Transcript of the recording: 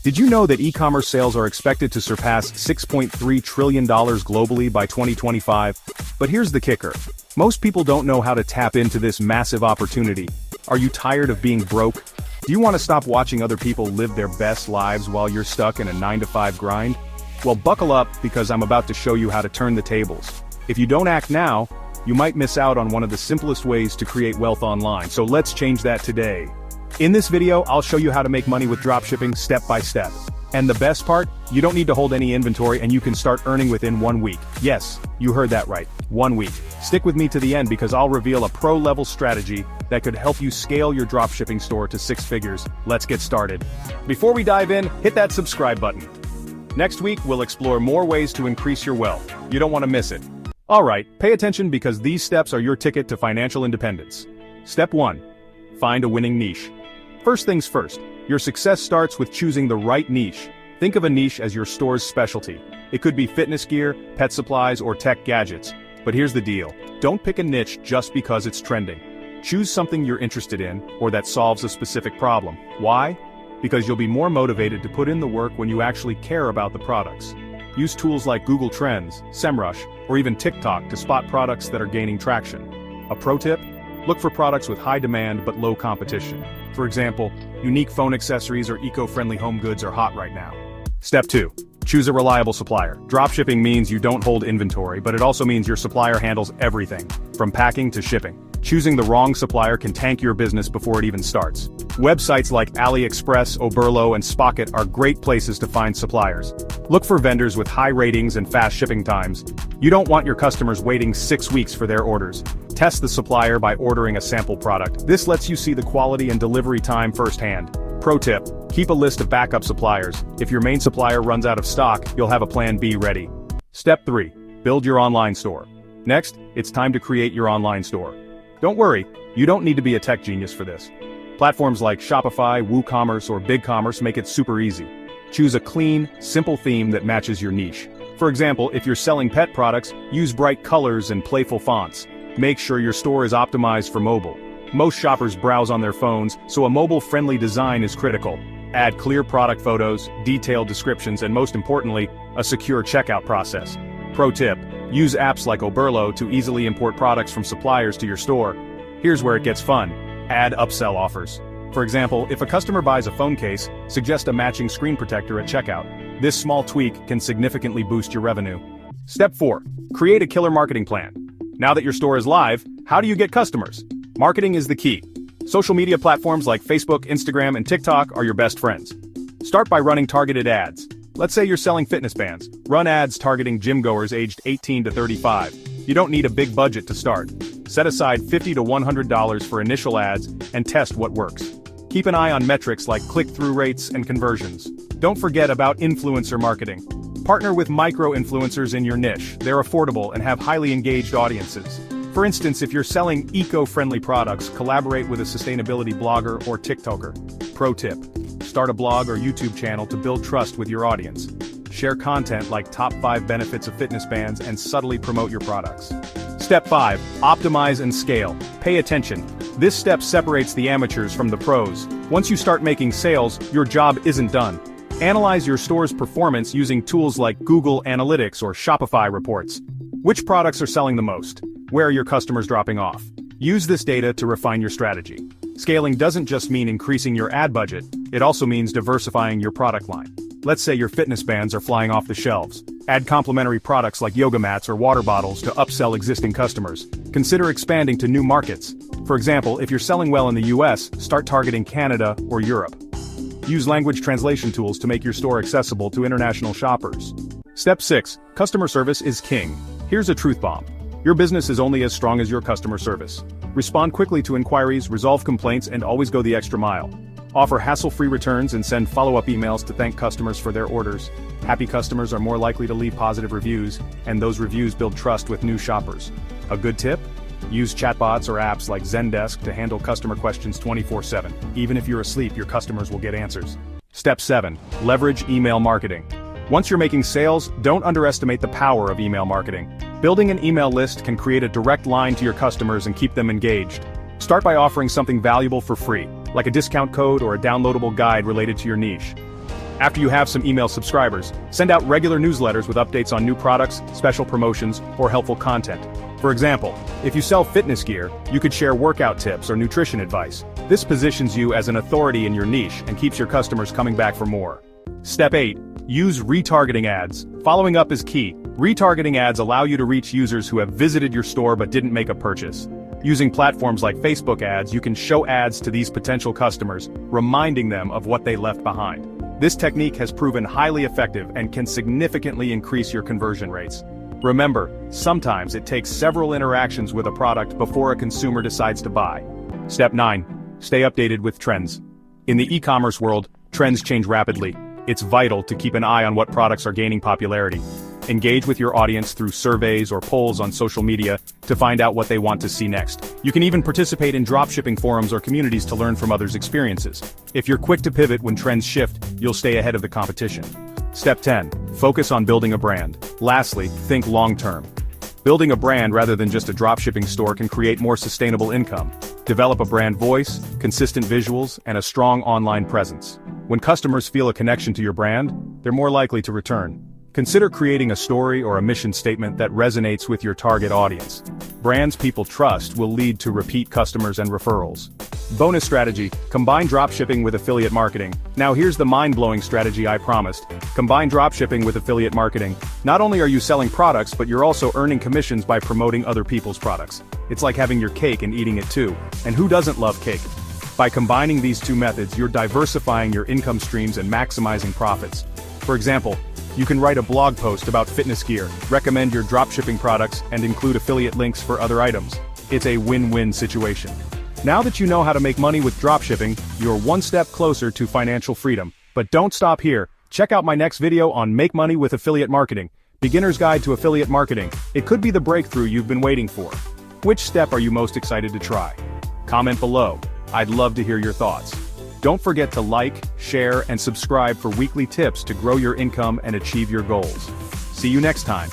Did you know that e-commerce sales are expected to surpass $6.3 trillion globally by 2025? But here's the kicker. Most people don't know how to tap into this massive opportunity. Are you tired of being broke? Do you want to stop watching other people live their best lives while you're stuck in a 9-to-5 grind? Well, buckle up because I'm about to show you how to turn the tables. If you don't act now, you might miss out on one of the simplest ways to create wealth online, so let's change that today. In this video, I'll show you how to make money with dropshipping step by step. And the best part, you don't need to hold any inventory and you can start earning within 1 week. Yes, you heard that right, 1 week. Stick with me to the end because I'll reveal a pro-level strategy that could help you scale your dropshipping store to 6 figures. Let's get started. Before we dive in, hit that subscribe button. Next week, we'll explore more ways to increase your wealth. You don't want to miss it. Alright, pay attention because these steps are your ticket to financial independence. Step 1. Find a winning niche. First things first, your success starts with choosing the right niche. Think of a niche as your store's specialty. It could be fitness gear, pet supplies, or tech gadgets. But here's the deal. Don't pick a niche just because it's trending. Choose something you're interested in, or that solves a specific problem. Why? Because you'll be more motivated to put in the work when you actually care about the products. Use tools like Google Trends, SEMrush, or even TikTok to spot products that are gaining traction. A pro tip? Look for products with high demand but low competition. For example, unique phone accessories or eco-friendly home goods are hot right now. Step 2. Choose a reliable supplier. Dropshipping means you don't hold inventory, but it also means your supplier handles everything, from packing to shipping. Choosing the wrong supplier can tank your business before it even starts. Websites like AliExpress, Oberlo, and Spocket are great places to find suppliers. Look for vendors with high ratings and fast shipping times. You don't want your customers waiting 6 weeks for their orders. Test the supplier by ordering a sample product. This lets you see the quality and delivery time firsthand. Pro tip, keep a list of backup suppliers. If your main supplier runs out of stock, you'll have a plan B ready. Step 3. Build your online store. Next, it's time to create your online store. Don't worry, you don't need to be a tech genius for this. Platforms like Shopify, WooCommerce, or BigCommerce make it super easy. Choose a clean, simple theme that matches your niche. For example, if you're selling pet products, use bright colors and playful fonts. Make sure your store is optimized for mobile. Most shoppers browse on their phones, so a mobile-friendly design is critical. Add clear product photos, detailed descriptions, and most importantly, a secure checkout process. Pro tip, use apps like Oberlo to easily import products from suppliers to your store. Here's where it gets fun. Add upsell offers. For example, if a customer buys a phone case, suggest a matching screen protector at checkout. This small tweak can significantly boost your revenue. Step 4. Create a killer marketing plan. Now that your store is live, how do you get customers? Marketing is the key. Social media platforms like Facebook, Instagram, and TikTok are your best friends. Start by running targeted ads. Let's say you're selling fitness bands. Run ads targeting gym goers aged 18 to 35. You don't need a big budget to start. Set aside $50 to $100 for initial ads and test what works. Keep an eye on metrics like click-through rates and conversions. Don't forget about influencer marketing. Partner with micro-influencers in your niche. They're affordable and have highly engaged audiences. For instance, if you're selling eco-friendly products, collaborate with a sustainability blogger or TikToker. Pro tip. Start a blog or YouTube channel to build trust with your audience. Share content like top 5 benefits of fitness bands and subtly promote your products. Step 5. Optimize and scale. Pay attention. This step separates the amateurs from the pros. Once you start making sales, your job isn't done. Analyze your store's performance using tools like Google Analytics or Shopify reports. Which products are selling the most? Where are your customers dropping off? Use this data to refine your strategy. Scaling doesn't just mean increasing your ad budget, it also means diversifying your product line. Let's say your fitness bands are flying off the shelves. Add complementary products like yoga mats or water bottles to upsell existing customers. Consider expanding to new markets. For example, if you're selling well in the US, start targeting Canada or Europe. Use language translation tools to make your store accessible to international shoppers. Step 6. Customer service is king. Here's a truth bomb. Your business is only as strong as your customer service. Respond quickly to inquiries, resolve complaints, and always go the extra mile. Offer hassle-free returns and send follow-up emails to thank customers for their orders. Happy customers are more likely to leave positive reviews, and those reviews build trust with new shoppers. A good tip? Use chatbots or apps like Zendesk to handle customer questions 24/7. Even if you're asleep, your customers will get answers. Step 7. Leverage email marketing. Once you're making sales, don't underestimate the power of email marketing. Building an email list can create a direct line to your customers and keep them engaged. Start by offering something valuable for free, like a discount code or a downloadable guide related to your niche. After you have some email subscribers, send out regular newsletters with updates on new products, special promotions, or helpful content. For example, if you sell fitness gear, you could share workout tips or nutrition advice. This positions you as an authority in your niche and keeps your customers coming back for more. Step 8. Use retargeting ads. Following up is key. Retargeting ads allow you to reach users who have visited your store but didn't make a purchase. Using platforms like Facebook ads, you can show ads to these potential customers, reminding them of what they left behind. This technique has proven highly effective and can significantly increase your conversion rates. Remember, sometimes it takes several interactions with a product before a consumer decides to buy. Step 9. Stay updated with trends. In the e-commerce world, trends change rapidly. It's vital to keep an eye on what products are gaining popularity. Engage with your audience through surveys or polls on social media to find out what they want to see next. You can even participate in dropshipping forums or communities to learn from others' experiences. If you're quick to pivot when trends shift, you'll stay ahead of the competition. Step 10. Focus on building a brand. Lastly, think long-term. Building a brand rather than just a dropshipping store can create more sustainable income. Develop a brand voice, consistent visuals, and a strong online presence. When customers feel a connection to your brand, they're more likely to return. Consider creating a story or a mission statement that resonates with your target audience. Brands people trust will lead to repeat customers and referrals. Bonus strategy: combine dropshipping with affiliate marketing. Now here's the mind-blowing strategy I promised. Combine dropshipping with affiliate marketing. Not only are you selling products, but you're also earning commissions by promoting other people's products. It's like having your cake and eating it too. And who doesn't love cake? By combining these two methods, you're diversifying your income streams and maximizing profits. For example, you can write a blog post about fitness gear, recommend your dropshipping products, and include affiliate links for other items. It's a win-win situation. Now that you know how to make money with dropshipping, you're one step closer to financial freedom. But don't stop here. Check out my next video on Make Money with Affiliate Marketing. Beginner's Guide to Affiliate Marketing. It could be the breakthrough you've been waiting for. Which step are you most excited to try? Comment below. I'd love to hear your thoughts. Don't forget to like, share, and subscribe for weekly tips to grow your income and achieve your goals. See you next time.